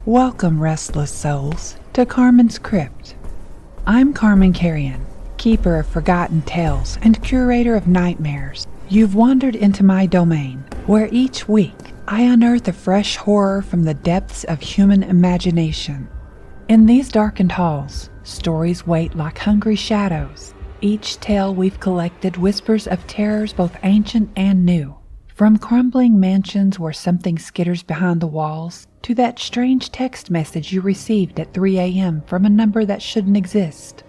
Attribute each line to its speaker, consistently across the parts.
Speaker 1: Welcome, restless souls, to Carman's Crypt. I'm Carman Carrion, keeper of forgotten tales and curator of nightmares. You've wandered into my domain, where each week I unearth a fresh horror from the depths of human imagination. In these darkened halls, stories wait like hungry shadows. Each tale we've collected whispers of terrors both ancient and new. From crumbling mansions where something skitters behind the walls, to that strange text message you received at 3 a.m. from a number that shouldn't exist.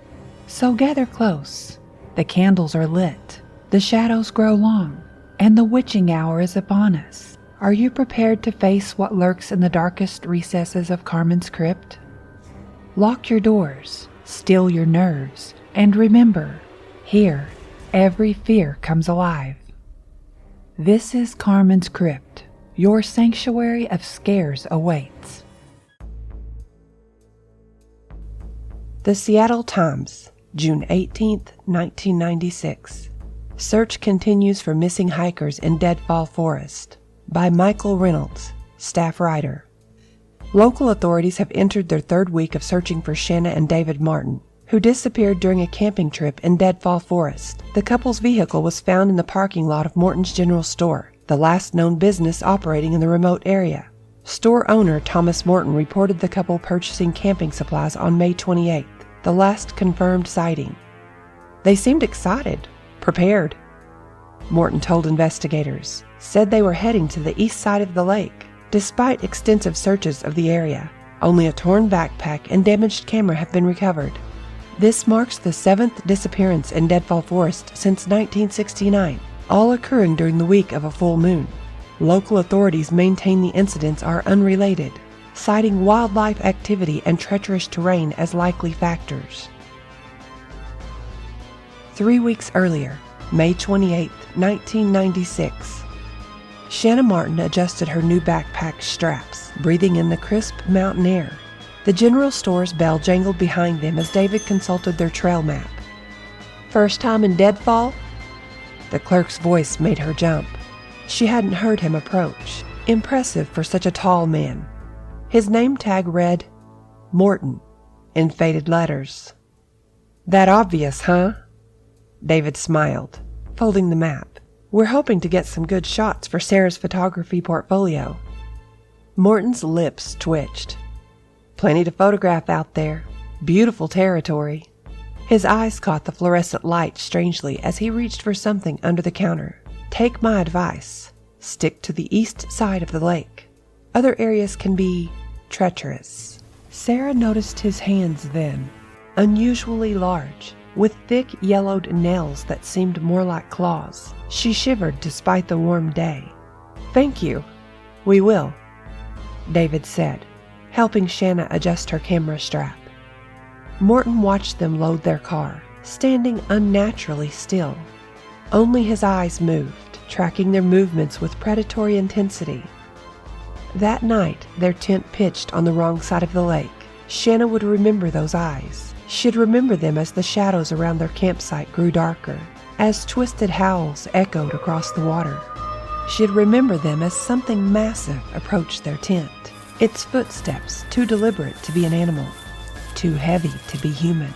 Speaker 1: So gather close. The candles are lit, the shadows grow long, and the witching hour is upon us. Are you prepared to face what lurks in the darkest recesses of Carman's Crypt? Lock your doors, still your nerves, and remember, here, every fear comes alive. This is Carman's Crypt. Your sanctuary of scares awaits.
Speaker 2: The Seattle Times, June 18, 1996. Search continues for missing hikers in Deadfall Forest. By Michael Reynolds, staff writer. Local authorities have entered their third week of searching for Shanna and David Morton, who disappeared during a camping trip in Deadfall Forest. The couple's vehicle was found in the parking lot of Morton's General Store, the last known business operating in the remote area. Store owner Thomas Morton reported the couple purchasing camping supplies on May 28th, the last confirmed sighting. They seemed excited, prepared, Morton told investigators, said they were heading to the east side of the lake. Despite extensive searches of the area, only a torn backpack and damaged camera have been recovered. This marks the 7th disappearance in Deadfall Forest since 1969, all occurring during the week of a full moon. Local authorities maintain the incidents are unrelated, citing wildlife activity and treacherous terrain as likely factors. 3 weeks earlier, May 28, 1996, Shanna Morton adjusted her new backpack straps, breathing in the crisp mountain air. The general store's bell jangled behind them as David consulted their trail map. "First time in Deadfall?" The clerk's voice made her jump. She hadn't heard him approach, impressive for such a tall man. His name tag read, Morton, in faded letters. "That obvious, huh?" David smiled, folding the map. "We're hoping to get some good shots for Sarah's photography portfolio." Morton's lips twitched. "Plenty to photograph out there. Beautiful territory." His eyes caught the fluorescent light strangely as he reached for something under the counter. "Take my advice. Stick to the east side of the lake. Other areas can be treacherous." Sarah noticed his hands then, unusually large, with thick yellowed nails that seemed more like claws. She shivered despite the warm day. "Thank you. We will," David said, helping Shanna adjust her camera strap. Morton watched them load their car, standing unnaturally still. Only his eyes moved, tracking their movements with predatory intensity. That night, their tent pitched on the wrong side of the lake. Shanna would remember those eyes. She'd remember them as the shadows around their campsite grew darker, as twisted howls echoed across the water. She'd remember them as something massive approached their tent, its footsteps too deliberate to be an animal, too heavy to be human.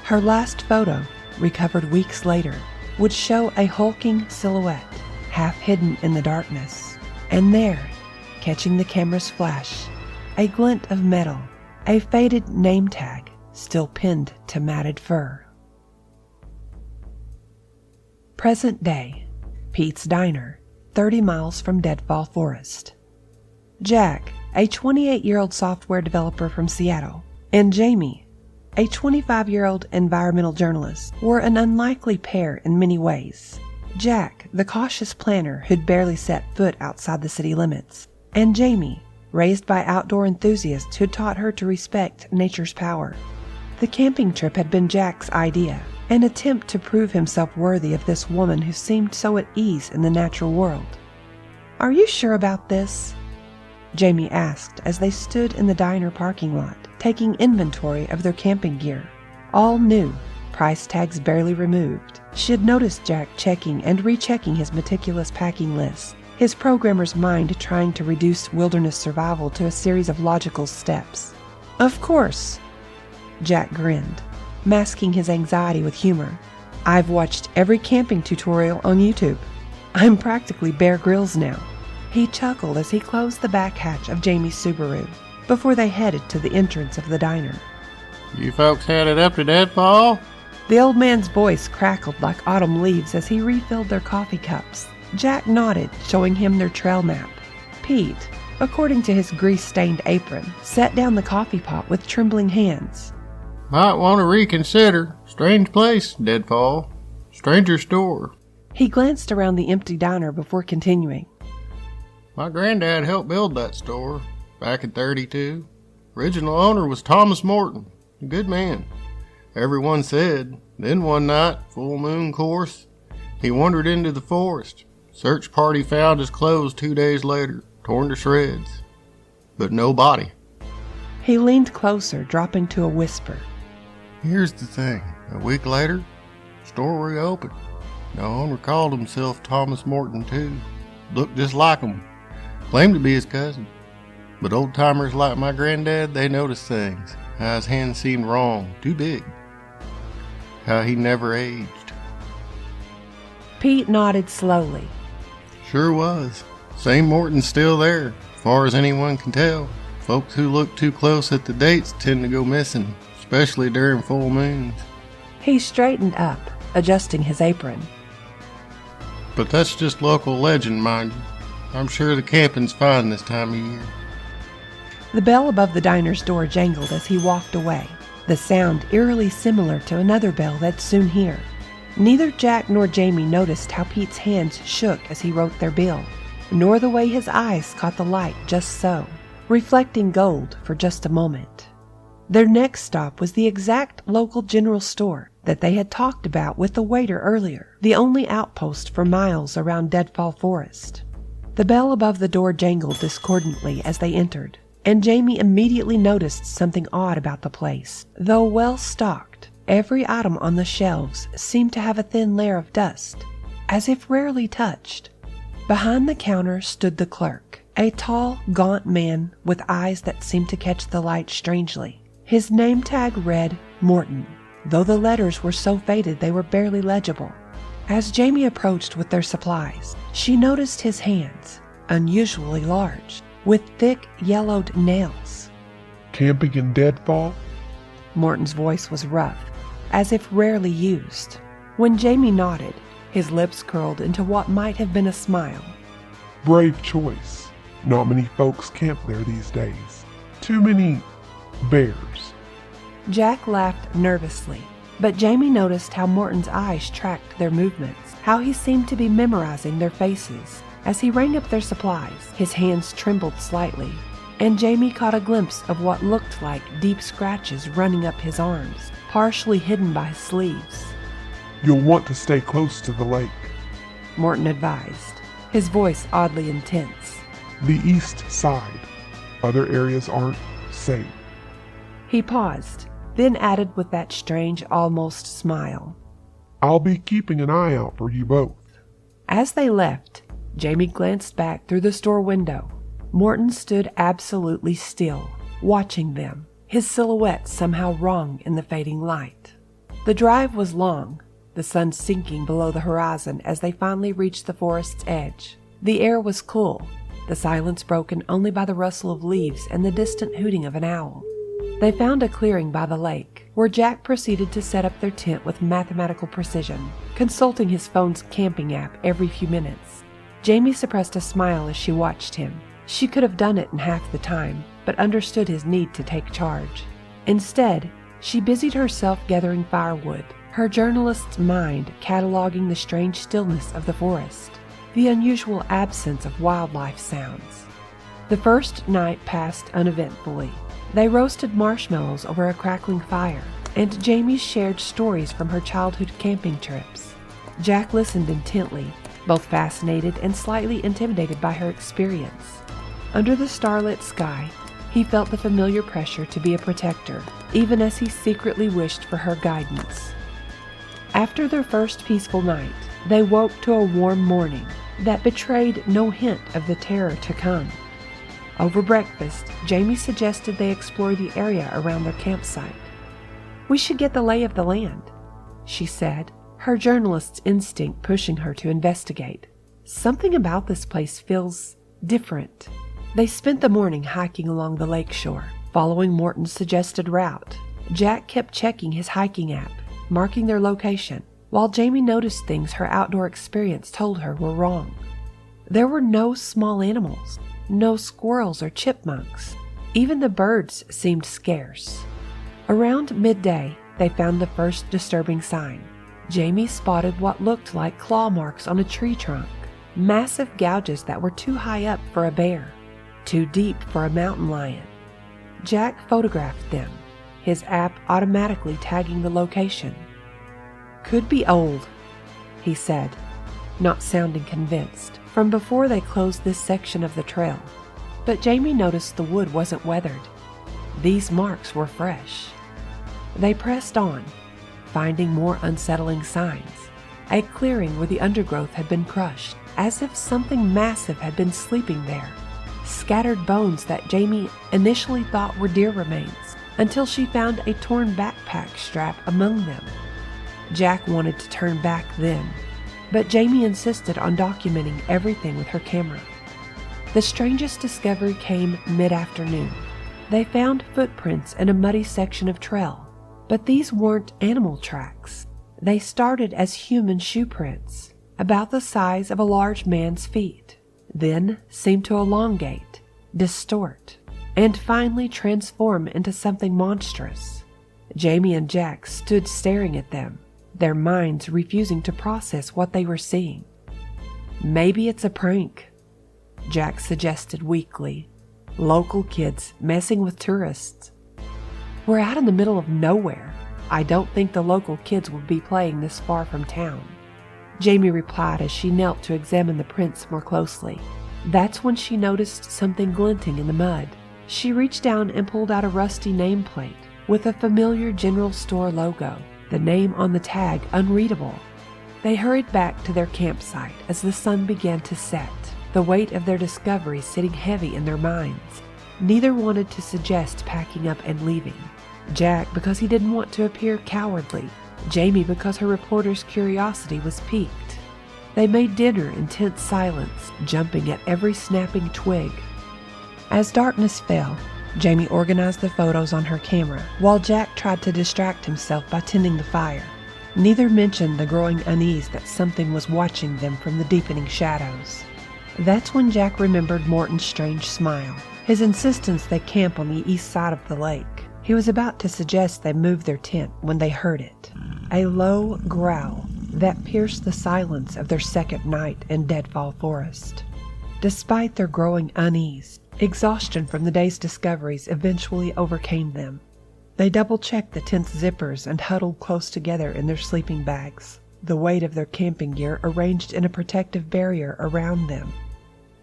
Speaker 2: Her last photo, recovered weeks later, would show a hulking silhouette, half hidden in the darkness. And there, catching the camera's flash, a glint of metal, a faded name tag, still pinned to matted fur. Present day, Pete's Diner, 30 miles from Deadfall Forest. Jack, a 28-year-old software developer from Seattle, and Jamie, a 25-year-old environmental journalist, were an unlikely pair in many ways. Jack, the cautious planner who'd barely set foot outside the city limits, and Jamie, raised by outdoor enthusiasts who'd taught her to respect nature's power. The camping trip had been Jack's idea, an attempt to prove himself worthy of this woman who seemed so at ease in the natural world. "Are you sure about this?" Jamie asked as they stood in the diner parking lot, taking inventory of their camping gear. All new, price tags barely removed. She had noticed Jack checking and rechecking his meticulous packing list, his programmer's mind trying to reduce wilderness survival to a series of logical steps. "Of course," Jack grinned, masking his anxiety with humor. "I've watched every camping tutorial on YouTube. I'm practically Bear Grylls now." He chuckled as he closed the back hatch of Jamie's Subaru before they headed to the entrance of the diner.
Speaker 3: "You folks headed up to Deadfall?"
Speaker 2: The old man's voice crackled like autumn leaves as he refilled their coffee cups. Jack nodded, showing him their trail map. Pete, according to his grease-stained apron, set down the coffee pot with trembling hands.
Speaker 3: "Might want to reconsider. Strange place, Deadfall. Stranger store."
Speaker 2: He glanced around the empty diner before continuing.
Speaker 3: "My granddad helped build that store back in '32. Original owner was Thomas Morton, a good man. Everyone said. Then one night, full moon course, he wandered into the forest. Search party found his clothes 2 days later, torn to shreds. But no body."
Speaker 2: He leaned closer, dropping to a whisper.
Speaker 3: "Here's the thing. A week later, store reopened. The owner called himself Thomas Morton, too. Looked just like him. Claimed to be his cousin. But old-timers like my granddad, they noticed things. How his hands seemed wrong, too big. How he never aged."
Speaker 2: Pete nodded slowly.
Speaker 3: "Sure was. Same Morton's still there, as far as anyone can tell. Folks who look too close at the dates tend to go missing, especially during full moons."
Speaker 2: He straightened up, adjusting his apron.
Speaker 3: "But that's just local legend, mind you. I'm sure the camping's fine this time of year."
Speaker 2: The bell above the diner's door jangled as he walked away, the sound eerily similar to another bell they'd soon hear. Neither Jack nor Jamie noticed how Pete's hands shook as he wrote their bill, nor the way his eyes caught the light just so, reflecting gold for just a moment. Their next stop was the exact local general store that they had talked about with the waiter earlier, the only outpost for miles around Deadfall Forest. The bell above the door jangled discordantly as they entered, and Jamie immediately noticed something odd about the place. Though well stocked, every item on the shelves seemed to have a thin layer of dust, as if rarely touched. Behind the counter stood the clerk, a tall, gaunt man with eyes that seemed to catch the light strangely. His name tag read Morton, though the letters were so faded they were barely legible. As Jamie approached with their supplies, she noticed his hands, unusually large, with thick, yellowed nails.
Speaker 4: "Camping in Deadfall?"
Speaker 2: Morton's voice was rough, as if rarely used. When Jamie nodded, his lips curled into what might have been a smile.
Speaker 4: "Brave choice. Not many folks camp there these days. Too many bears."
Speaker 2: Jack laughed nervously, but Jamie noticed how Morton's eyes tracked their movements, how he seemed to be memorizing their faces. As he rang up their supplies, his hands trembled slightly, and Jamie caught a glimpse of what looked like deep scratches running up his arms, partially hidden by his sleeves.
Speaker 4: "You'll want to stay close to the lake."
Speaker 2: Morton advised, his voice oddly intense.
Speaker 4: "The east side. Other areas aren't safe."
Speaker 2: He paused, then added with that strange, almost smile,
Speaker 4: "I'll be keeping an eye out for you both."
Speaker 2: As they left, Jamie glanced back through the store window. Morton stood absolutely still, watching them, his silhouette somehow wrong in the fading light. The drive was long, the sun sinking below the horizon as they finally reached the forest's edge. The air was cool, the silence broken only by the rustle of leaves and the distant hooting of an owl. They found a clearing by the lake, where Jack proceeded to set up their tent with mathematical precision, consulting his phone's camping app every few minutes. Jamie suppressed a smile as she watched him. She could have done it in half the time, but understood his need to take charge. Instead, she busied herself gathering firewood, her journalist's mind cataloging the strange stillness of the forest, the unusual absence of wildlife sounds. The first night passed uneventfully. They roasted marshmallows over a crackling fire, and Jamie shared stories from her childhood camping trips. Jack listened intently, both fascinated and slightly intimidated by her experience. Under the starlit sky, he felt the familiar pressure to be a protector, even as he secretly wished for her guidance. After their first peaceful night, they woke to a warm morning, that betrayed no hint of the terror to come. Over breakfast, Jamie suggested they explore the area around their campsite. "We should get the lay of the land," she said, her journalist's instinct pushing her to investigate. "Something about this place feels different." They spent the morning hiking along the lakeshore, following Morton's suggested route. Jack kept checking his hiking app, marking their location, while Jamie noticed things her outdoor experience told her were wrong. There were no small animals, no squirrels or chipmunks. Even the birds seemed scarce. Around midday, they found the first disturbing sign. Jamie spotted what looked like claw marks on a tree trunk, massive gouges that were too high up for a bear, too deep for a mountain lion. Jack photographed them, his app automatically tagging the location. "Could be old," he said, not sounding convinced, from before they closed this section of the trail. But Jamie noticed the wood wasn't weathered. These marks were fresh. They pressed on, finding more unsettling signs. A clearing where the undergrowth had been crushed, as if something massive had been sleeping there. Scattered bones that Jamie initially thought were deer remains, until she found a torn backpack strap among them. Jack wanted to turn back then, but Jamie insisted on documenting everything with her camera. The strangest discovery came mid-afternoon. They found footprints in a muddy section of trail, but these weren't animal tracks. They started as human shoe prints, about the size of a large man's feet, then seemed to elongate, distort, and finally transform into something monstrous. Jamie and Jack stood staring at them, their minds refusing to process what they were seeing. "Maybe it's a prank," Jack suggested weakly. "Local kids messing with tourists." "We're out in the middle of nowhere. I don't think the local kids would be playing this far from town," Jamie replied as she knelt to examine the prints more closely. That's when she noticed something glinting in the mud. She reached down and pulled out a rusty nameplate with a familiar general store logo, the name on the tag unreadable. They hurried back to their campsite as the sun began to set, the weight of their discovery sitting heavy in their minds. Neither wanted to suggest packing up and leaving. Jack because he didn't want to appear cowardly, Jamie because her reporter's curiosity was piqued. They made dinner in tense silence, jumping at every snapping twig. As darkness fell, Jamie organized the photos on her camera, while Jack tried to distract himself by tending the fire. Neither mentioned the growing unease that something was watching them from the deepening shadows. That's when Jack remembered Morton's strange smile, his insistence they camp on the east side of the lake. He was about to suggest they move their tent when they heard it, a low growl that pierced the silence of their second night in Deadfall Forest. Despite their growing unease, exhaustion from the day's discoveries eventually overcame them. They double-checked the tent's zippers and huddled close together in their sleeping bags, the weight of their camping gear arranged in a protective barrier around them.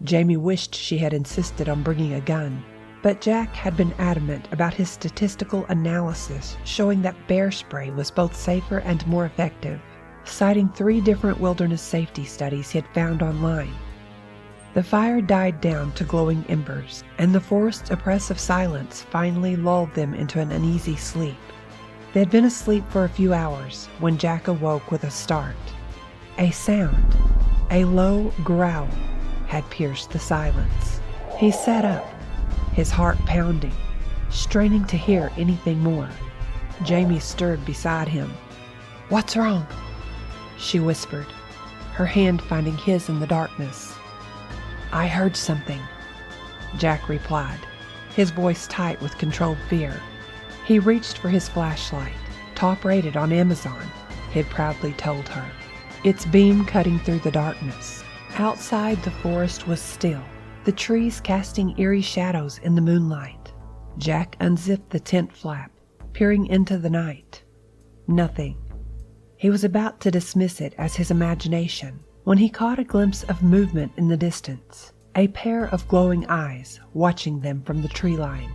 Speaker 2: Jamie wished she had insisted on bringing a gun, but Jack had been adamant about his statistical analysis showing that bear spray was both safer and more effective, citing 3 different wilderness safety studies he had found online. The fire died down to glowing embers, and the forest's oppressive silence finally lulled them into an uneasy sleep. They had been asleep for a few hours when Jack awoke with a start. A sound, a low growl, had pierced the silence. He sat up, his heart pounding, straining to hear anything more. Jamie stirred beside him. "What's wrong?" she whispered, her hand finding his in the darkness. "I heard something," Jack replied, his voice tight with controlled fear. He reached for his flashlight, top-rated on Amazon, he'd proudly told her, its beam cutting through the darkness. Outside, the forest was still, the trees casting eerie shadows in the moonlight. Jack unzipped the tent flap, peering into the night. Nothing. He was about to dismiss it as his imagination when he caught a glimpse of movement in the distance, a pair of glowing eyes watching them from the tree line.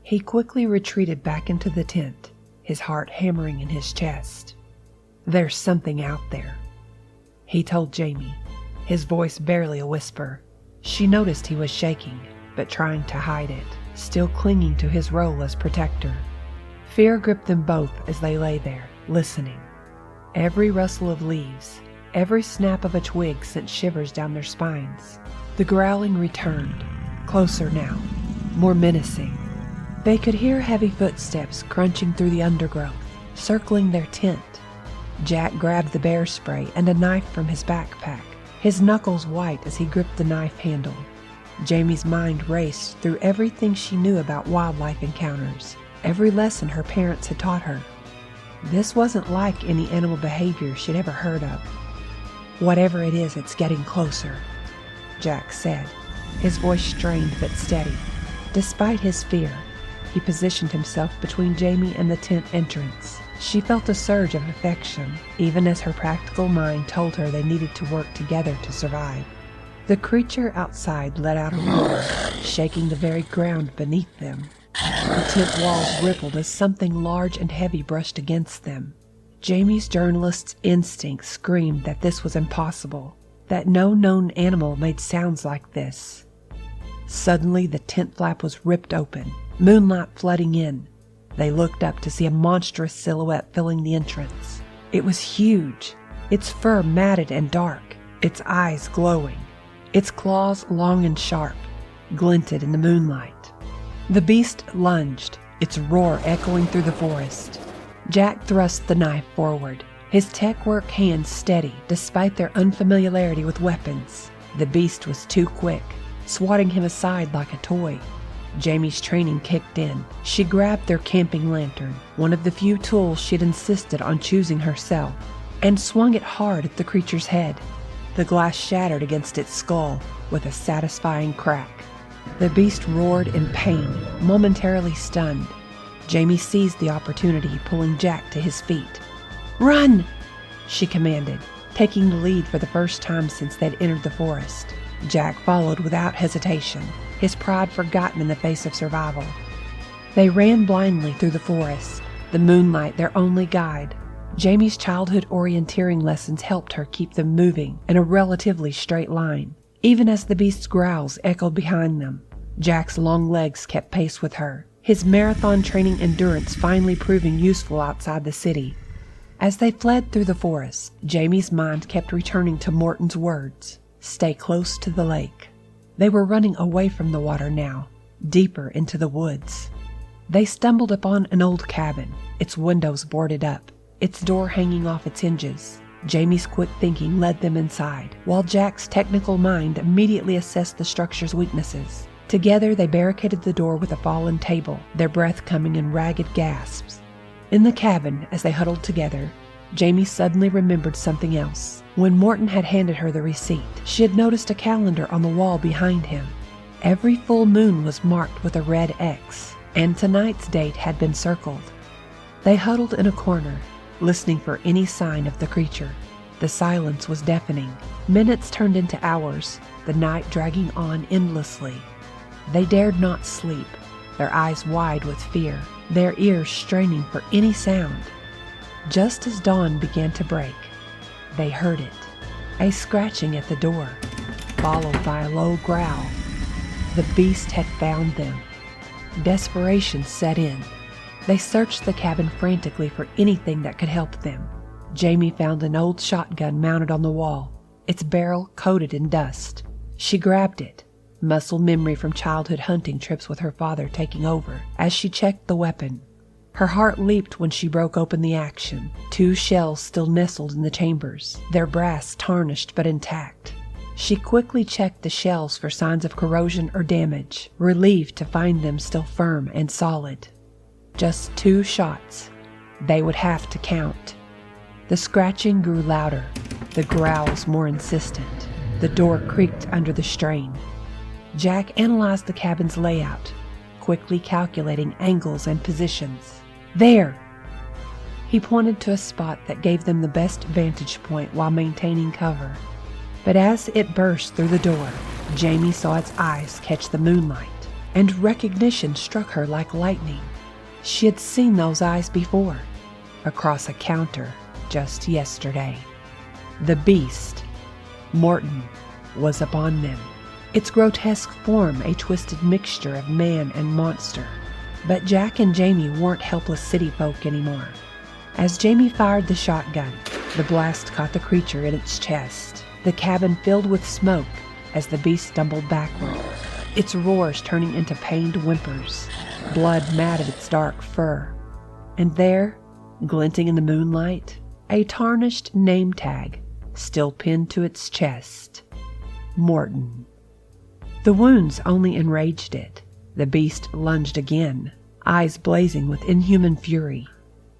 Speaker 2: He quickly retreated back into the tent, his heart hammering in his chest. "There's something out there," he told Jamie, his voice barely a whisper. She noticed he was shaking, but trying to hide it, still clinging to his role as protector. Fear gripped them both as they lay there, listening. Every rustle of leaves, every snap of a twig sent shivers down their spines. The growling returned, closer now, more menacing. They could hear heavy footsteps crunching through the undergrowth, circling their tent. Jack grabbed the bear spray and a knife from his backpack, his knuckles white as he gripped the knife handle. Jamie's mind raced through everything she knew about wildlife encounters, every lesson her parents had taught her. This wasn't like any animal behavior she'd ever heard of. "Whatever it is, it's getting closer," Jack said, his voice strained but steady. Despite his fear, he positioned himself between Jamie and the tent entrance. She felt a surge of affection, even as her practical mind told her they needed to work together to survive. The creature outside let out a roar, shaking the very ground beneath them. The tent walls rippled as something large and heavy brushed against them. Jamie's journalist's instinct screamed that this was impossible, that no known animal made sounds like this. Suddenly, the tent flap was ripped open, moonlight flooding in. They looked up to see a monstrous silhouette filling the entrance. It was huge, its fur matted and dark, its eyes glowing, its claws long and sharp, glinted in the moonlight. The beast lunged, its roar echoing through the forest. Jack thrust the knife forward, his tech work hands steady despite their unfamiliarity with weapons. The beast was too quick, swatting him aside like a toy. Jamie's training kicked in. She grabbed their camping lantern, one of the few tools she'd insisted on choosing herself, and swung it hard at the creature's head. The glass shattered against its skull with a satisfying crack. The beast roared in pain, momentarily stunned. Jamie seized the opportunity, pulling Jack to his feet. "Run!" she commanded, taking the lead for the first time since they'd entered the forest. Jack followed without hesitation, his pride forgotten in the face of survival. They ran blindly through the forest, the moonlight their only guide. Jamie's childhood orienteering lessons helped her keep them moving in a relatively straight line, even as the beast's growls echoed behind them. Jack's long legs kept pace with her, his marathon training endurance finally proving useful outside the city. As they fled through the forest, Jamie's mind kept returning to Morton's words, "Stay close to the lake." They were running away from the water now, deeper into the woods. They stumbled upon an old cabin, its windows boarded up, its door hanging off its hinges. Jamie's quick thinking led them inside, while Jack's technical mind immediately assessed the structure's weaknesses. Together, they barricaded the door with a fallen table, their breath coming in ragged gasps. In the cabin, as they huddled together, Jamie suddenly remembered something else. When Morton had handed her the receipt, she had noticed a calendar on the wall behind him. Every full moon was marked with a red X, and tonight's date had been circled. They huddled in a corner, listening for any sign of the creature. The silence was deafening. Minutes turned into hours, the night dragging on endlessly. They dared not sleep, their eyes wide with fear, their ears straining for any sound. Just as dawn began to break, they heard it, a scratching at the door, followed by a low growl. The beast had found them. Desperation set in. They searched the cabin frantically for anything that could help them. Jamie found an old shotgun mounted on the wall, its barrel coated in dust. She grabbed it, muscle memory from childhood hunting trips with her father taking over, as she checked the weapon. Her heart leaped when she broke open the action. 2 shells still nestled in the chambers, their brass tarnished but intact. She quickly checked the shells for signs of corrosion or damage, relieved to find them still firm and solid. Just 2 shots. They would have to count. The scratching grew louder, the growls more insistent. The door creaked under the strain. Jack analyzed the cabin's layout, quickly calculating angles and positions. There! He pointed to a spot that gave them the best vantage point while maintaining cover. But as it burst through the door, Jamie saw its eyes catch the moonlight, and recognition struck her like lightning. She had seen those eyes before, across a counter just yesterday. The beast, Morton was upon them, its grotesque form a twisted mixture of man and monster. But Jack and Jamie weren't helpless city folk anymore. As Jamie fired the shotgun, the blast caught the creature in its chest. The cabin filled with smoke as the beast stumbled backward, its roars turning into pained whimpers. Blood matted its dark fur. And there, glinting in the moonlight, a tarnished name tag still pinned to its chest. Morton. The wounds only enraged it. The beast lunged again, eyes blazing with inhuman fury.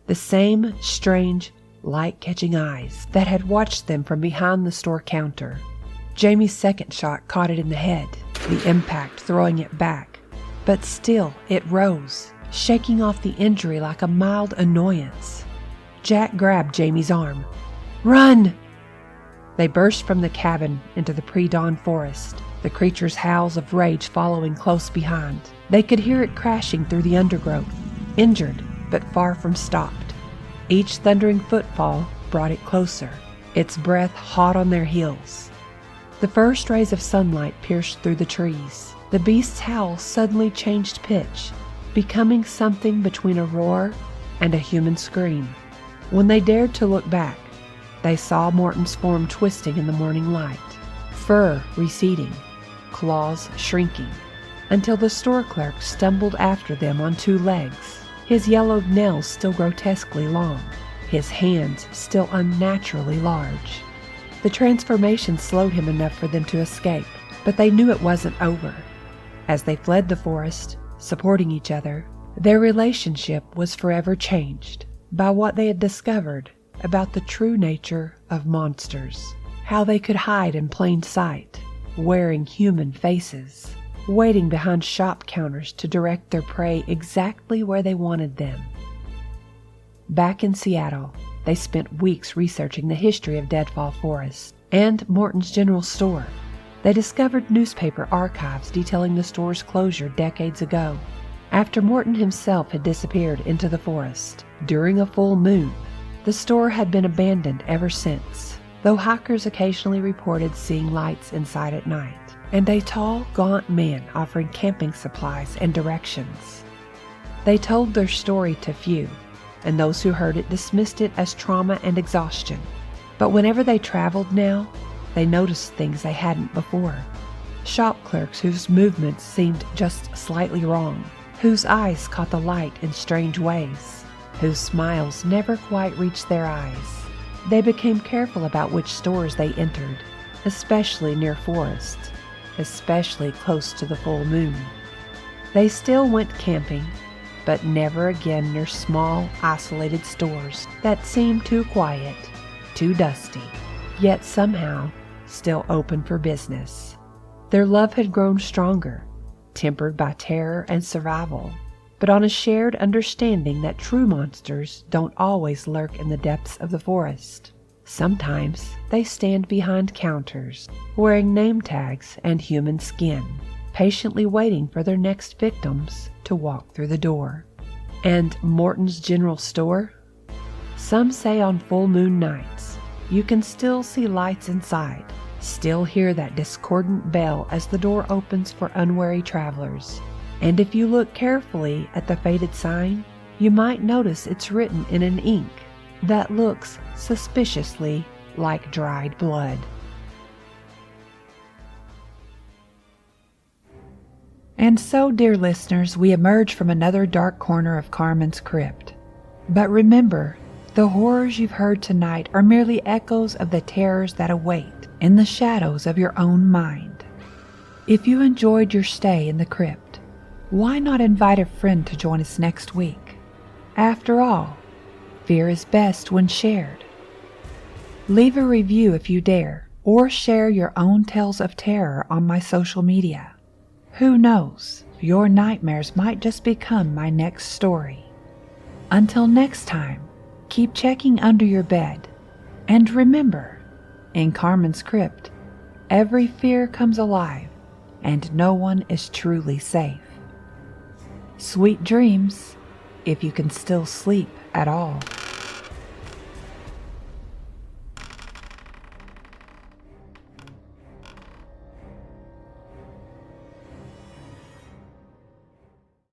Speaker 2: The same strange, light-catching eyes that had watched them from behind the store counter. Jamie's second shot caught it in the head, the impact throwing it back. But still it rose, shaking off the injury like a mild annoyance. Jack grabbed Jamie's arm. "Run!" They burst from the cabin into the pre-dawn forest, the creature's howls of rage following close behind. They could hear it crashing through the undergrowth, injured but far from stopped. Each thundering footfall brought it closer, its breath hot on their heels. The first rays of sunlight pierced through the trees. The beast's howl suddenly changed pitch, becoming something between a roar and a human scream. When they dared to look back, they saw Morton's form twisting in the morning light, fur receding, claws shrinking, until the store clerk stumbled after them on two legs, his yellowed nails still grotesquely long, his hands still unnaturally large. The transformation slowed him enough for them to escape, but they knew it wasn't over. As they fled the forest, supporting each other, their relationship was forever changed by what they had discovered about the true nature of monsters, how they could hide in plain sight, wearing human faces, waiting behind shop counters to direct their prey exactly where they wanted them. Back in Seattle, they spent weeks researching the history of Deadfall Forest and Morton's general store. They discovered newspaper archives detailing the store's closure decades ago, after Morton himself had disappeared into the forest. During a full moon, the store had been abandoned ever since, though hikers occasionally reported seeing lights inside at night, and a tall, gaunt man offering camping supplies and directions. They told their story to few, and those who heard it dismissed it as trauma and exhaustion. But whenever they traveled now, they noticed things they hadn't before. Shop clerks whose movements seemed just slightly wrong, whose eyes caught the light in strange ways, whose smiles never quite reached their eyes. They became careful about which stores they entered, especially near forests, especially close to the full moon. They still went camping, but never again near small, isolated stores that seemed too quiet, too dusty, yet somehow still open for business. Their love had grown stronger, tempered by terror and survival, but on a shared understanding that true monsters don't always lurk in the depths of the forest. Sometimes they stand behind counters, wearing name tags and human skin, patiently waiting for their next victims to walk through the door. And Morton's general store? Some say on full moon nights, you can still see lights inside, still hear that discordant bell as the door opens for unwary travelers. And if you look carefully at the faded sign, you might notice it's written in an ink that looks suspiciously like dried blood.
Speaker 1: And so, dear listeners, we emerge from another dark corner of Carman's crypt. But remember, the horrors you've heard tonight are merely echoes of the terrors that await in the shadows of your own mind. If you enjoyed your stay in the crypt, why not invite a friend to join us next week? After all, fear is best when shared. Leave a review if you dare, or share your own tales of terror on my social media. Who knows, your nightmares might just become my next story. Until next time, keep checking under your bed. And remember, in Carman's crypt, every fear comes alive, and no one is truly safe. Sweet dreams, if you can still sleep at all.